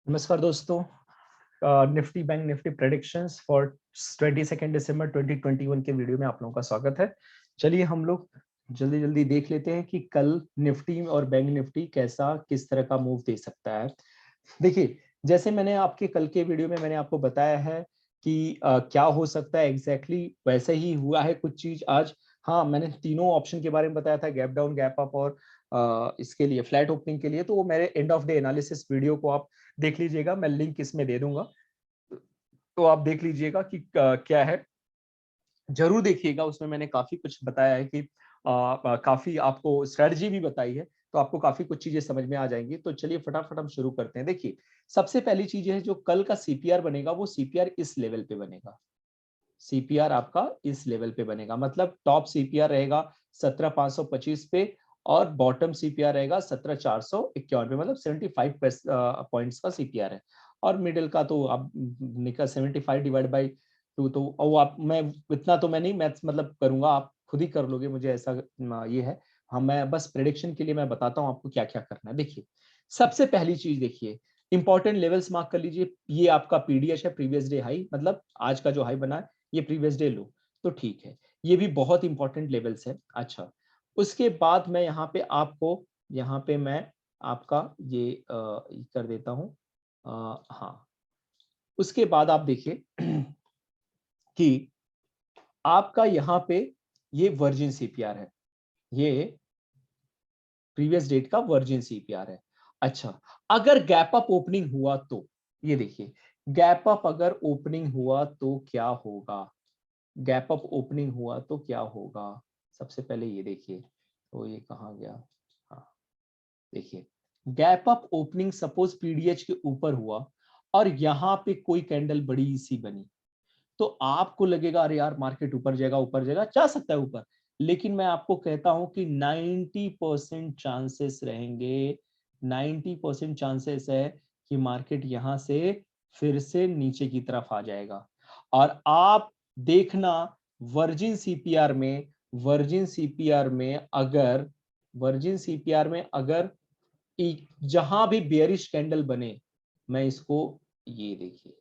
नमस्कार दोस्तों। Nifty bank Nifty predictions for 22 दिसंबर 2021 के वीडियो में आप लोगों का स्वागत है। चलिए हम लोग जल्दी जल्दी देख लेते हैं कि कल निफ्टी और बैंक निफ्टी कैसा किस तरह का मूव दे सकता है। देखिए, जैसे मैंने आपके कल के वीडियो में मैंने आपको बताया है कि क्या हो सकता है एग्जैक्टली वैसे ही हुआ है कुछ चीज आज। हाँ, मैंने तीनों ऑप्शन के बारे में बताया था, गैप डाउन, गैप अप और इसके लिए फ्लैट ओपनिंग के लिए। तो वो मेरे end of day analysis video को आप देख लीजिएगा, मैं लिंक इसमें दे दूंगा, तो आप देख लीजिएगा कि क्या है। जरूर देखिएगा, उसमें मैंने काफी कुछ बताया है कि काफी आपको स्ट्रेटजी भी बताई है, तो आपको काफी कुछ चीजें समझ में आ जाएंगी। तो चलिए फटाफट हम शुरू करते हैं। देखिए, सबसे पहली चीज है जो कल का सीपीआर बनेगा, वो सीपीआर इस लेवल पे बनेगा। सीपीआर आपका इस लेवल पे बनेगा, मतलब टॉप सीपीआर रहेगा 17,525 पे और बॉटम सीपीआर रहेगा 17,451 पे, मतलब 75 पॉइंट्स का सीपीआर है। और मिडिल का तो आप निकल 75 डिवाइड बाई 2, तो वो आप, मैं इतना तो मैं नहीं मैथ्स मतलब करूंगा, आप खुद ही कर लोगे, मुझे ऐसा ये है। हाँ, मैं बस प्रेडिक्शन के लिए मैं बताता हूँ आपको क्या क्या करना है। देखिए, सबसे पहली चीज देखिए, इंपॉर्टेंट लेवल्स मार्क कर लीजिए। ये आपका पीडीएच है, प्रीवियस डे हाई, मतलब आज का जो हाई बना है ये प्रीवियस डे लो, तो ठीक है, ये भी बहुत इंपॉर्टेंट लेवल्स है। अच्छा, उसके बाद मैं यहाँ पे आपको, यहाँ पे मैं आपका ये कर देता हूँ। हाँ, उसके बाद आप देखिए कि आपका यहाँ पे ये वर्जिन सीपीआर है, ये प्रीवियस डेट का वर्जिन सीपीआर है। अच्छा, अगर गैप अप ओपनिंग हुआ तो ये देखिए, गैप अप अगर ओपनिंग हुआ तो क्या होगा, गैप अप ओपनिंग हुआ तो क्या होगा। सबसे पहले ये देखिए, तो ये कहाँ गया। हाँ, देखिए, gap up opening suppose PDH के ऊपर हुआ और यहाँ पे कोई कैंडल बड़ी सी बनी, तो आपको लगेगा अरे यार मार्केट ऊपर जाएगा, ऊपर जाएगा, जा सकता है ऊपर। लेकिन मैं आपको कहता हूं कि 90% चांसेस रहेंगे, 90% चांसेस है कि मार्केट यहां से फिर से नीचे की तरफ आ जाएगा। और आप देखना, वर्जिन सीपीआर में, वर्जिन सीपीआर में अगर, वर्जिन सीपीआर में अगर जहां भी बेयरिश कैंडल बने, मैं इसको, ये देखिए,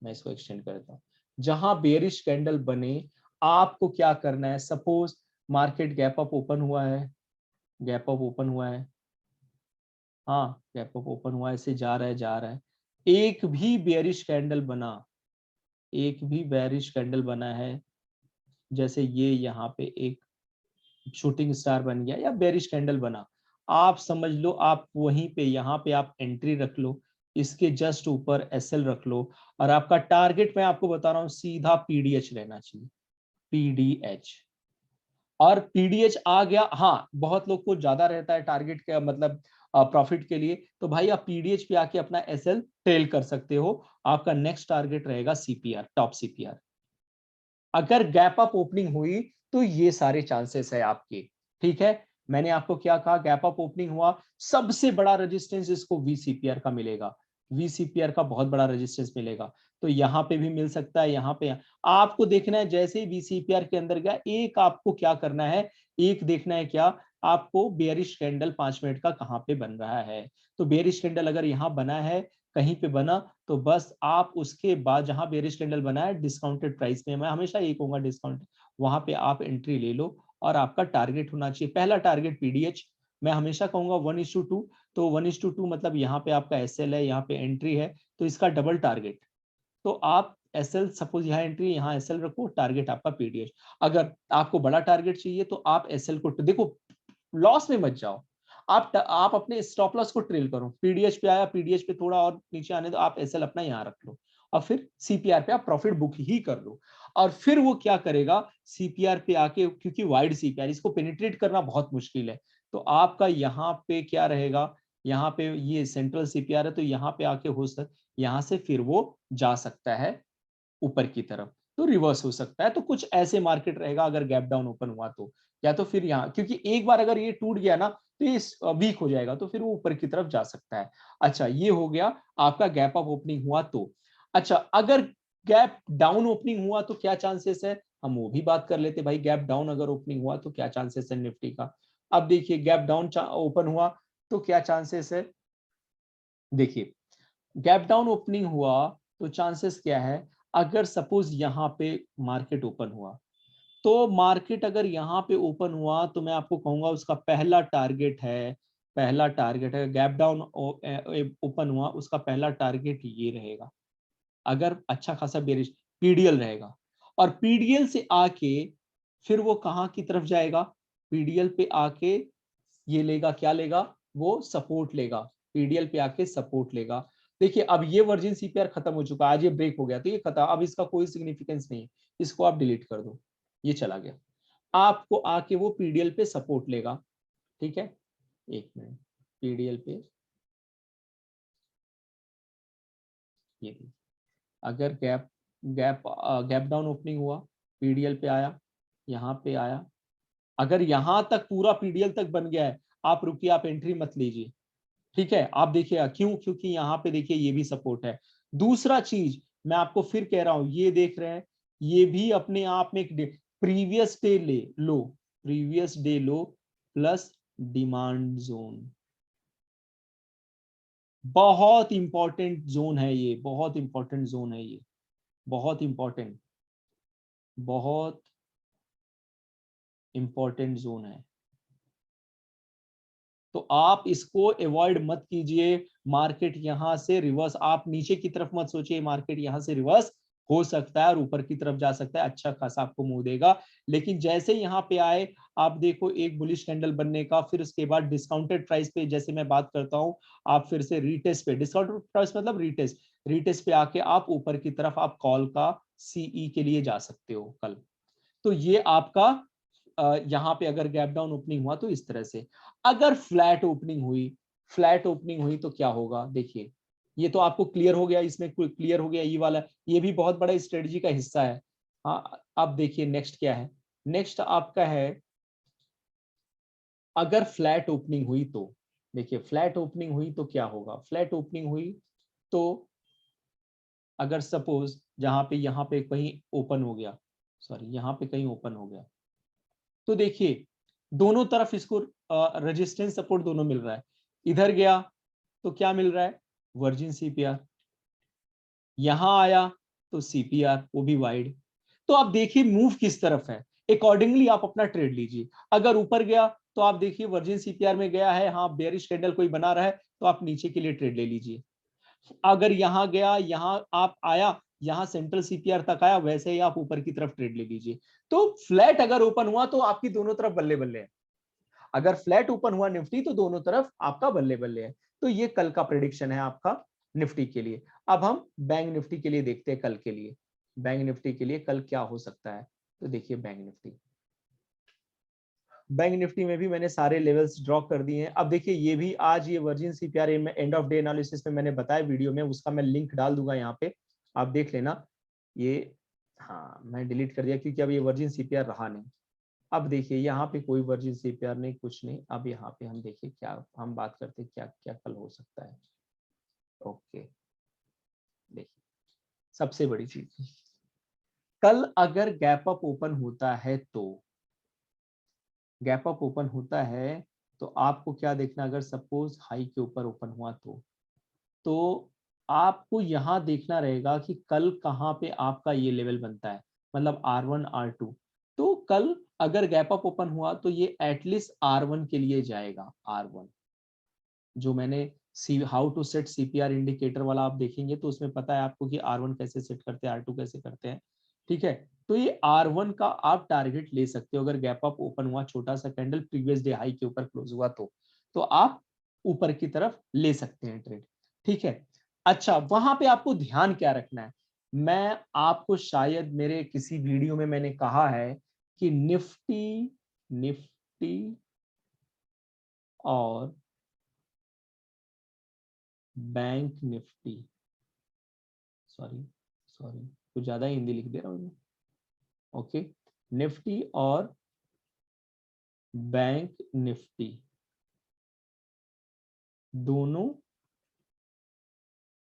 मैं इसको एक्सटेंड करता हूँ, जहां बेयरिश कैंडल बने, आपको क्या करना है। Suppose market gap up open हुआ है, गैप अप ओपन हुआ है, हाँ गैप अप ओपन हुआ है, ऐसे जा रहा है, जा रहा है, एक भी बेयरिश कैंडल बना, एक भी बेयरिश कैंडल बना है, जैसे ये यहाँ पे एक शूटिंग स्टार बन गया या बेरिश कैंडल बना, आप समझ लो आप वहीं पे, यहाँ पे आप एंट्री रख लो, इसके जस्ट ऊपर एसएल रख लो, और आपका टारगेट मैं आपको बता रहा हूँ सीधा पीडीएच रहना चाहिए, पीडीएच। और पीडीएच आ गया, हाँ बहुत लोग को ज्यादा रहता है टारगेट का, मतलब प्रॉफिट के लिए, तो भाई आप पीडीएच पे आके अपना एसएल ट्रेल कर सकते हो। आपका नेक्स्ट टारगेट रहेगा सीपीआर, टॉप सीपीआर। अगर गैप अप ओपनिंग हुई तो ये सारे चांसेस है आपके, ठीक है। मैंने आपको क्या कहा, गैप अप ओपनिंग हुआ, सबसे बड़ा रेजिस्टेंस इसको वीसीपीआर का मिलेगा, वीसीपीआर का बहुत बड़ा रेजिस्टेंस मिलेगा। तो यहाँ पे भी मिल सकता है, यहाँ पे आपको देखना है, जैसे ही वीसीपीआर के अंदर गया, एक आपको क्या करना है, एक देखना है क्या, आपको बेयरिश कैंडल 5 मिनट का कहाँ पे बन रहा है। तो बेयरिश कैंडल अगर यहाँ बना है, कहीं पे बना, तो बस आप उसके बाद जहां बेरिश कैंडल बना है डिस्काउंटेड प्राइस में, मैं हमेशा यही कहूंगा डिस्काउंट, वहां पे आप एंट्री ले लो। और आपका टारगेट होना चाहिए, पहला टारगेट पीडीएच, मैं हमेशा कहूंगा 1:2, तो 1:2 मतलब यहाँ पे आपका एसएल है, यहाँ पे एंट्री है, तो इसका डबल टारगेट। तो आप एसएल, सपोज यहाँ एंट्री, यहाँ एसएल रखो, टारगेट आपका पीडीएच। अगर आपको बड़ा टारगेट चाहिए तो आप एसएल को देखो, लॉस में मत जाओ, आप अपने स्टॉप लॉस को ट्रेल करो, पीडीएच पे आया, पीडीएच पे थोड़ा और नीचे आने दो, आप एसएल अपना यहाँ रख लो, और फिर सीपीआर पे आप प्रॉफिट बुक ही कर लो। और फिर वो क्या करेगा, सीपीआर पे आके, क्योंकि वाइड सीपीआर, इसको पेनिट्रेट करना बहुत मुश्किल है, तो आपका यहाँ पे क्या रहेगा, यहाँ पे ये सेंट्रल सीपीआर है, तो यहाँ पे आके हो सकता, यहाँ से फिर वो जा सकता है ऊपर की तरफ, तो रिवर्स हो सकता है। तो कुछ ऐसे मार्केट रहेगा अगर गैप डाउन ओपन हुआ तो, या तो फिर यहाँ, क्योंकि एक बार अगर ये टूट गया ना तो ये वीक हो जाएगा, तो फिर वो ऊपर की तरफ जा सकता है। अच्छा, ये हो गया आपका गैप अप ओपनिंग हुआ तो। अच्छा, अगर गैप डाउन ओपनिंग हुआ तो क्या चांसेस है, हम वो भी बात कर लेते भाई, गैप डाउन अगर ओपनिंग हुआ तो क्या चांसेस है निफ्टी का। अब देखिए, गैप डाउन ओपन हुआ तो क्या चांसेस है, देखिए गैप डाउन ओपनिंग हुआ तो चांसेस क्या है, अगर सपोज यहाँ पे मार्केट ओपन हुआ, तो मार्केट अगर यहाँ पे ओपन हुआ तो मैं आपको कहूंगा उसका पहला टारगेट है गैप डाउन ओपन हुआ, उसका पहला टारगेट ये रहेगा, अगर अच्छा खासा बेरिश पीडीएल रहेगा, और पीडीएल से आके फिर वो कहाँ की तरफ जाएगा, पीडीएल पे आके ये लेगा, क्या लेगा, वो सपोर्ट लेगा, पीडीएल पे आके सपोर्ट लेगा। देखिए अब ये वर्जिन सीपीआर खत्म हो चुका है, आज ये ब्रेक हो गया तो ये खत्म, अब इसका कोई सिग्निफिकेंस नहीं है, इसको आप डिलीट कर दो, ये चला गया, आपको आके वो पीडीएल पे सपोर्ट लेगा। ठीक है, एक मिनट, पीडीएल पे ये अगर gap gap gap down opening हुआ, पीडीएल पे आया, यहाँ पे आया, अगर यहां तक पूरा पीडीएल तक बन गया है, आप रुकिए, आप एंट्री मत लीजिए। ठीक है, आप देखिए क्यों, क्योंकि यहाँ पे देखिए ये भी सपोर्ट है। दूसरा चीज मैं आपको फिर कह रहा हूं, ये देख रहे हैं, ये भी अपने आप में एक प्रीवियस डे लो, प्रीवियस डे लो प्लस डिमांड जोन, बहुत इंपॉर्टेंट जोन है ये, बहुत इंपॉर्टेंट जोन है ये, बहुत इंपॉर्टेंट, बहुत इंपॉर्टेंट जोन है। तो आप इसको अवॉइड मत कीजिए, मार्केट यहां से रिवर्स, आप नीचे की तरफ मत सोचिए, मार्केट यहां से रिवर्स हो सकता है और ऊपर की तरफ जा सकता है, अच्छा खासा आपको मूव देगा। लेकिन जैसे यहाँ पे आए, आप देखो एक बुलिश कैंडल बनने का, फिर उसके बाद डिस्काउंटेड प्राइस पे जैसे मैं बात करता हूँ, आप फिर से रीटेस्ट पे, डिस्काउंटेड प्राइस मतलब रीटेस्ट पे आके आप ऊपर की तरफ आप कॉल का सीई के लिए जा सकते हो कल। तो ये आपका यहाँ पे अगर गैप डाउन ओपनिंग हुआ तो इस तरह से, अगर फ्लैट ओपनिंग हुई तो क्या होगा, देखिए ये तो आपको क्लियर हो गया, इसमें क्लियर हो गया, ये वाला ये भी बहुत बड़ा स्ट्रेटजी का हिस्सा है। हाँ, अब देखिए नेक्स्ट क्या है, नेक्स्ट आपका है अगर फ्लैट ओपनिंग हुई तो, देखिए फ्लैट ओपनिंग हुई तो क्या होगा, फ्लैट ओपनिंग हुई तो अगर सपोज जहां पे यहाँ पे कहीं ओपन हो गया, सॉरी यहाँ पे कहीं ओपन हो गया, तो देखिए दोनों तरफ इसको रेजिस्टेंस सपोर्ट दोनों मिल रहा है, इधर गया तो क्या मिल रहा है, वर्जिन सीपीआर, यहां आया तो सीपीआर वो भी वाइड। तो आप देखिए मूव किस तरफ है, अकॉर्डिंगली आप अपना ट्रेड लीजिए। अगर ऊपर गया तो आप देखिए वर्जिन सीपीआर में गया है, हाँ बेयरिश कैंडल कोई बना रहा है तो आप नीचे के लिए ट्रेड ले लीजिए। अगर यहां गया, यहां आप आया, यहां सेंट्रल सीपीआर तक आया, वैसे ही आप ऊपर की तरफ ट्रेड ले लीजिए। तो फ्लैट अगर ओपन हुआ तो आपकी दोनों तरफ बल्ले बल्ले है, अगर फ्लैट ओपन हुआ निफ्टी तो दोनों तरफ आपका बल्ले बल्ले है। तो ये कल का प्रेडिक्शन है आपका निफ्टी के लिए। अब हम बैंक निफ्टी के लिए देखते हैं, कल के लिए, बैंक निफ्टी के लिए कल क्या हो सकता है। तो देखिए बैंक निफ्टी में भी मैंने सारे लेवल्स ड्रॉ कर दिए हैं। अब देखिए ये भी आज ये virgin CPR end of day analysis में मैंने बताया वीडियो में, उसका मैं लिंक डाल दूंगा यहाँ पे, आप देख लेना ये। हाँ मैं डिलीट कर दिया क्योंकि अब ये वर्जिन सीपीआर रहा नहीं। अब देखिए यहाँ पे कोई वर्जिन सीपीआर नहीं, कुछ नहीं। अब यहाँ पे हम देखिए क्या हम बात करते हैं, क्या क्या कल हो सकता है। ओके, देखिए सबसे बड़ी चीज, कल अगर गैप अप ओपन होता है तो, गैप अप ओपन होता है तो आपको क्या देखना, अगर सपोज हाई के ऊपर ओपन हुआ तो आपको यहां देखना रहेगा कि कल कहां पे आपका ये लेवल बनता है, मतलब R1 R2। तो कल अगर गैप अप ओपन हुआ तो ये एटलीस्ट R1 के लिए जाएगा, R1 जो मैंने how to set CPR indicator वाला आप देखेंगे तो उसमें पता है आपको कि R1 कैसे सेट करते हैं, R2 कैसे करते हैं। ठीक है, तो ये R1 का आप टारगेट ले सकते हो, अगर गैप अप ओपन हुआ छोटा सा कैंडल प्रीवियस डे हाई के ऊपर क्लोज हुआ तो आप ऊपर की तरफ ले सकते हैं ट्रेड। ठीक है, अच्छा वहां पे आपको ध्यान क्या रखना है, मैं आपको शायद मेरे किसी वीडियो में मैंने कहा है कि निफ्टी निफ्टी और बैंक निफ्टी, सॉरी सॉरी कुछ ज्यादा ही हिंदी लिख दे रहा हूं मैं। ओके, निफ्टी और बैंक निफ्टी दोनों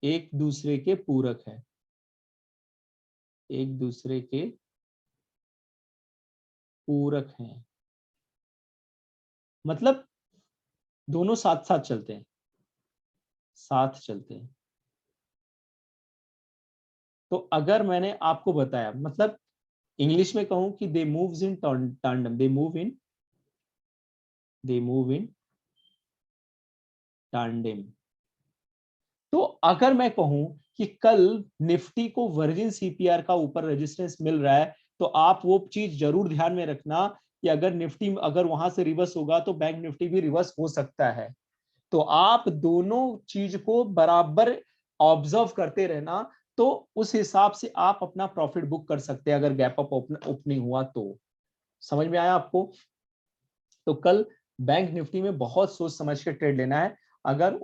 एक दूसरे के पूरक है, एक दूसरे के पूरक हैं, मतलब दोनों साथ साथ चलते हैं, साथ चलते हैं। तो अगर मैंने आपको बताया, मतलब इंग्लिश में कहूं कि they moves in tandem, they move in tandem. तो अगर मैं कहूं कि कल निफ्टी को वर्जिन सीपीआर का ऊपर रेजिस्टेंस मिल रहा है, तो आप वो चीज जरूर ध्यान में रखना कि अगर निफ्टी अगर वहां से रिवर्स होगा तो बैंक निफ्टी भी रिवर्स हो सकता है। तो आप दोनों चीज को बराबर ऑब्जर्व करते रहना, तो उस हिसाब से आप अपना प्रॉफिट बुक कर सकते हैं अगर गैप अप ओपनिंग हुआ तो। समझ में आया आपको? तो कल बैंक निफ्टी में बहुत सोच समझ के ट्रेड लेना है। अगर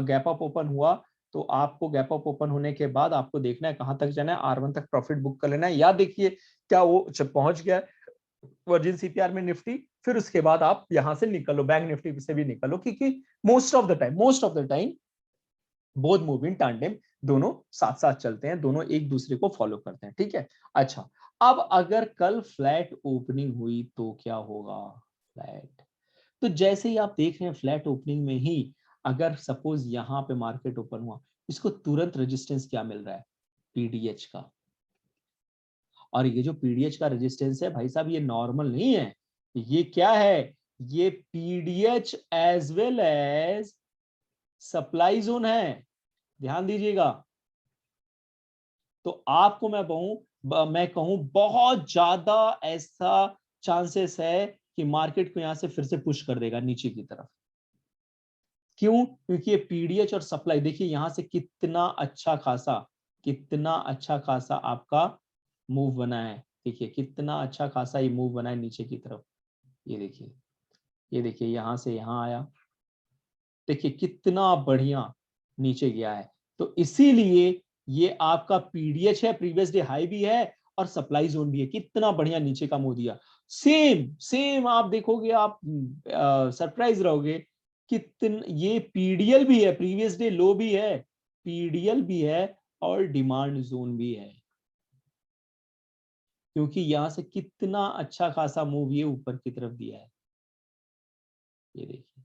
गैप अप ओपन हुआ तो आपको गैप अप ओपन होने के बाद आपको देखना है कहां तक जाना है, R1 तक प्रॉफिट बुक कर लेना है, या देखिए क्या वो जब पहुंच गया वर्जिन सीपीआर में निफ्टी, फिर उसके बाद आप यहां से निकलो, बैंक निफ्टी से भी निकलो, क्योंकि most of the time both move in tandem, दोनों साथ साथ चलते हैं, दोनों एक दूसरे को फॉलो करते हैं। ठीक है, अच्छा अब अगर कल फ्लैट ओपनिंग हुई तो क्या होगा? फ्लैट, तो जैसे ही आप देख रहे हैं फ्लैट ओपनिंग में ही अगर सपोज यहां पे मार्केट ओपन हुआ, इसको तुरंत रेजिस्टेंस क्या मिल रहा है? पीडीएच का। और ये जो पीडीएच का रेजिस्टेंस है भाई साहब, ये नॉर्मल नहीं है, ये क्या है? ये PDH as well as supply zone है, ध्यान दीजिएगा। तो आपको मैं कहूं बहुत ज्यादा ऐसा चांसेस है कि मार्केट को यहां से फिर से पुश कर देगा नीचे की तरफ। क्यों? क्योंकि ये पीडीएच और सप्लाई, देखिए यहां से कितना अच्छा खासा आपका मूव बना है। देखिए कितना अच्छा खासा ये मूव बना है नीचे की तरफ। ये देखिए यहां से यहां आया, देखिए कितना बढ़िया नीचे गया है। तो इसीलिए ये आपका पीडीएच है, प्रीवियस डे हाई भी है और सप्लाई जोन भी है, कितना बढ़िया नीचे का मूव दिया। सेम सेम आप देखोगे, आप सरप्राइज रहोगे, कितना ये पीडीएल भी है, प्रीवियस डे लो भी है, पीडीएल भी है और डिमांड जोन भी है, क्योंकि यहां से कितना अच्छा खासा मूव ये ऊपर की तरफ दिया है। ये देखिए,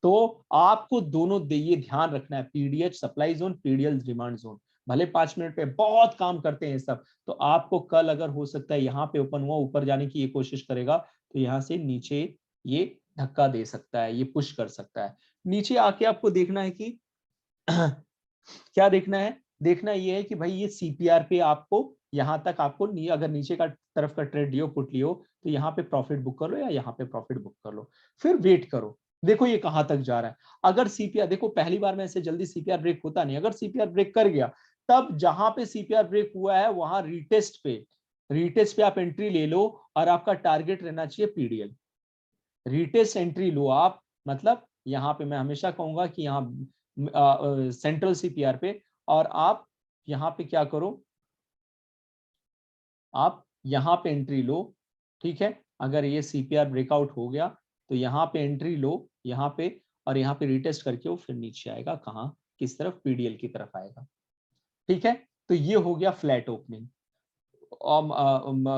तो आपको दोनों ये ध्यान रखना है, PDH supply zone, PDL demand zone. भले 5 मिनट पे बहुत काम करते हैं सब, तो आपको कल अगर हो सकता है यहाँ पे ओपन हुआ ऊपर जाने की ये कोशिश करेगा, तो यहाँ से नीचे ये धक्का दे सकता है, ये पुश कर सकता है। नीचे आके आपको देखना है कि क्या देखना है? देखना ये है कि भाई ये सीपीआर पे आपको यहां तक आपको अगर नीचे का तरफ का ट्रेड लियो, पुट लियो, तो यहाँ पे प्रॉफिट बुक कर लो या यहाँ पे प्रॉफिट बुक कर लो, फिर वेट करो, देखो ये कहां तक जा रहा है। अगर सीपीआर, देखो पहली बार में ऐसे जल्दी सीपीआर ब्रेक होता नहीं, अगर सीपीआर ब्रेक कर गया, तब जहां पे सीपीआर ब्रेक हुआ है वहां रीटेस्ट पे आप एंट्री ले लो, और आपका टारगेट रहना चाहिए पीडीएल। रीटेस्ट एंट्री लो आप, मतलब यहाँ पे मैं हमेशा कहूंगा कि यहाँ सेंट्रल सीपीआर पे, और आप यहाँ पे क्या करो, आप यहाँ पे एंट्री लो। ठीक है, अगर ये सीपीआर ब्रेकआउट हो गया तो यहाँ पे एंट्री लो, यहाँ पे, और यहाँ पे रिटेस्ट करके वो फिर नीचे आएगा, कहाँ, किस तरफ? पीडीएल की तरफ आएगा। ठीक है, तो ये हो गया फ्लैट ओपनिंग।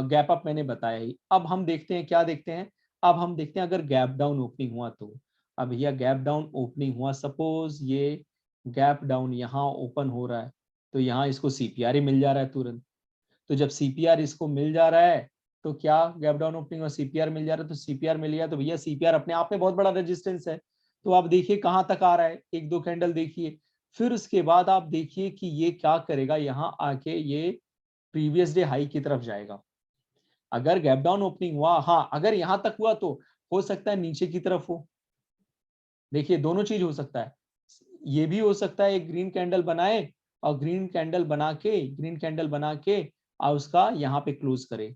गैप अप मैंने बताया ही। अब हम देखते हैं, क्या देखते हैं? अब हम देखते हैं अगर गैप डाउन ओपनिंग हुआ तो। अब भैया गैप डाउन ओपनिंग हुआ, सपोज ये गैप डाउन यहाँ ओपन हो रहा है, तो यहाँ इसको सीपीआर ही मिल जा रहा है तुरंत। तो जब सीपीआर इसको मिल जा रहा है, तो क्या गैप डाउन ओपनिंग और सीपीआर मिल जा रहा है, तो सीपीआर मिल गया, तो भैया सीपीआर अपने आप में बहुत बड़ा रेजिस्टेंस है। तो आप देखिए कहां तक आ रहा है, एक दो कैंडल देखिए, फिर उसके बाद आप देखिए कि ये क्या करेगा, यहाँ आके ये प्रीवियस डे हाई की तरफ जाएगा। अगर गैप डाउन ओपनिंग हुआ, हाँ अगर यहां तक हुआ तो हो सकता है नीचे की तरफ हो। देखिए दोनों चीज हो सकता है, ये भी हो सकता है एक ग्रीन कैंडल बनाए, और ग्रीन कैंडल बना के और उसका यहाँ पे क्लोज करे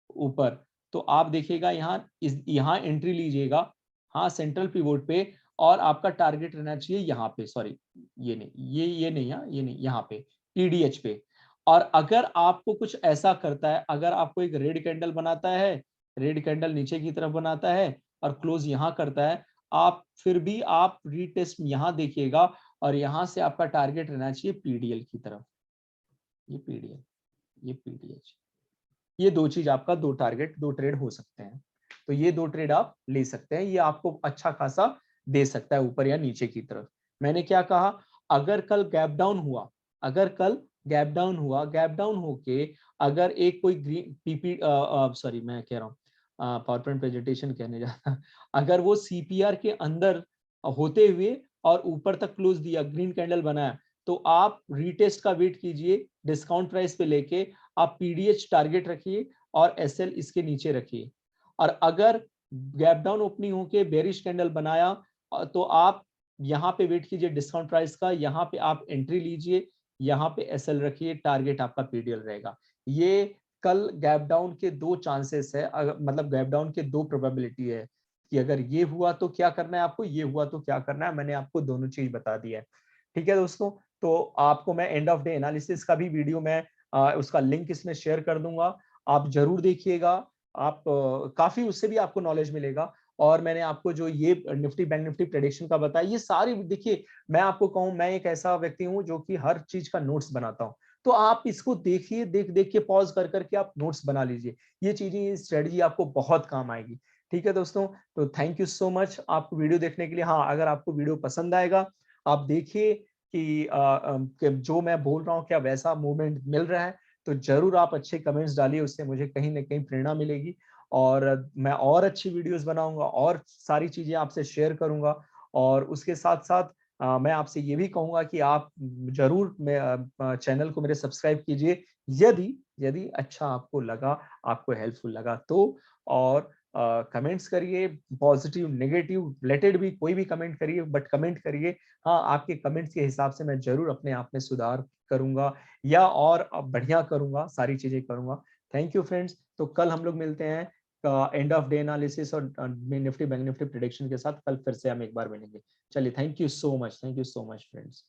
ऊपर, तो आप देखिएगा यहाँ एंट्री लीजिएगा, हाँ सेंट्रल पिवोट पे, और आपका टारगेट रहना चाहिए यहाँ पे, सॉरी ये नहीं, ये नहीं, ये नहीं, यहाँ पे पीडीएच पे। और अगर आपको कुछ ऐसा करता है, अगर आपको एक रेड कैंडल बनाता है, रेड कैंडल नीचे की तरफ बनाता है और क्लोज यहाँ करता है, आप फिर भी आप रीटेस्ट यहाँ देखिएगा, और यहाँ से आपका टारगेट रहना चाहिए पीडीएल की तरफ, ये पीडीएल, ये पीडीएच। ये दो चीज आपका, दो टारगेट, दो ट्रेड हो सकते हैं। तो ये दो ट्रेड आप ले सकते हैं, ये आपको अच्छा खासा दे सकता है ऊपर या नीचे की तरफ। मैंने क्या कहा, अगर कल गैप डाउन हुआ, अगर कल गैप डाउन हुआ, गैप डाउन होके अगर एक कोई ग्रीन पीपी सॉरी मैं कह रहा हूँ पावर पॉइंट प्रेजेंटेशन कहने जाता, अगर वो सीपीआर के अंदर होते हुए और ऊपर तक क्लोज दिया, ग्रीन कैंडल बनाया, तो आप रीटेस्ट का वेट कीजिए, डिस्काउंट प्राइस पे लेके आप पीडीएच टारगेट रखिए और एसएल इसके नीचे रखिए। और अगर गैप डाउन ओपनिंग होके बेरिश कैंडल बनाया तो आप यहाँ पे वेट कीजिए डिस्काउंट प्राइस का, यहाँ पे आप एंट्री लीजिए, यहाँ पे एसएल रखिए, टारगेट आपका पीडीएल रहेगा। ये कल गैप डाउन के दो चांसेस है, मतलब गैप डाउन के दो प्रोबेबिलिटी है कि अगर ये हुआ तो क्या करना है आपको, ये हुआ तो क्या करना है, मैंने आपको दोनों चीज बता दी है। ठीक है दोस्तों, तो आपको मैं एंड ऑफ डे एनालिसिस का भी वीडियो मैं उसका लिंक इसमें शेयर कर दूंगा, आप जरूर देखिएगा, आप काफी उससे भी आपको नॉलेज मिलेगा। और मैंने आपको जो ये निफ्टी बैंक निफ्टी प्रेडिक्शन का बताया, ये सारी देखिए, मैं आपको कहूं, मैं एक ऐसा व्यक्ति हूं जो कि हर चीज का नोट्स बनाता हूं, तो आप इसको देखिए, देख देख के पॉज कर करके आप नोट्स बना लीजिए, ये चीजें, ये स्ट्रेटजी आपको बहुत काम आएगी। ठीक है दोस्तों, तो थैंक यू सो मच आपको वीडियो देखने के लिए। हाँ, अगर आपको वीडियो पसंद आएगा, आप देखिए कि जो मैं बोल रहा हूँ क्या वैसा मूवमेंट मिल रहा है, तो जरूर आप अच्छे कमेंट्स डालिए, उससे मुझे कहीं ना कहीं प्रेरणा मिलेगी और मैं और अच्छी वीडियोस बनाऊंगा और सारी चीजें आपसे शेयर करूंगा। और उसके साथ साथ मैं आपसे ये भी कहूंगा कि आप जरूर चैनल को मेरे सब्सक्राइब कीजिए, यदि यदि अच्छा आपको लगा, आपको हेल्पफुल लगा तो। और कमेंट्स करिए, पॉजिटिव नेगेटिव रिलेटेड भी कोई भी कमेंट करिए, बट कमेंट करिए। हाँ, आपके कमेंट्स के हिसाब से मैं जरूर अपने आप में सुधार करूंगा या और बढ़िया करूंगा, सारी चीजें करूंगा। थैंक यू फ्रेंड्स, तो कल हम लोग मिलते हैं एंड ऑफ डे एनालिसिस और निफ्टी बैंक निफ्टी प्रेडिक्शन के साथ, कल फिर से हम एक बार मिलेंगे। चलिए, thank you so much, thank you so much friends.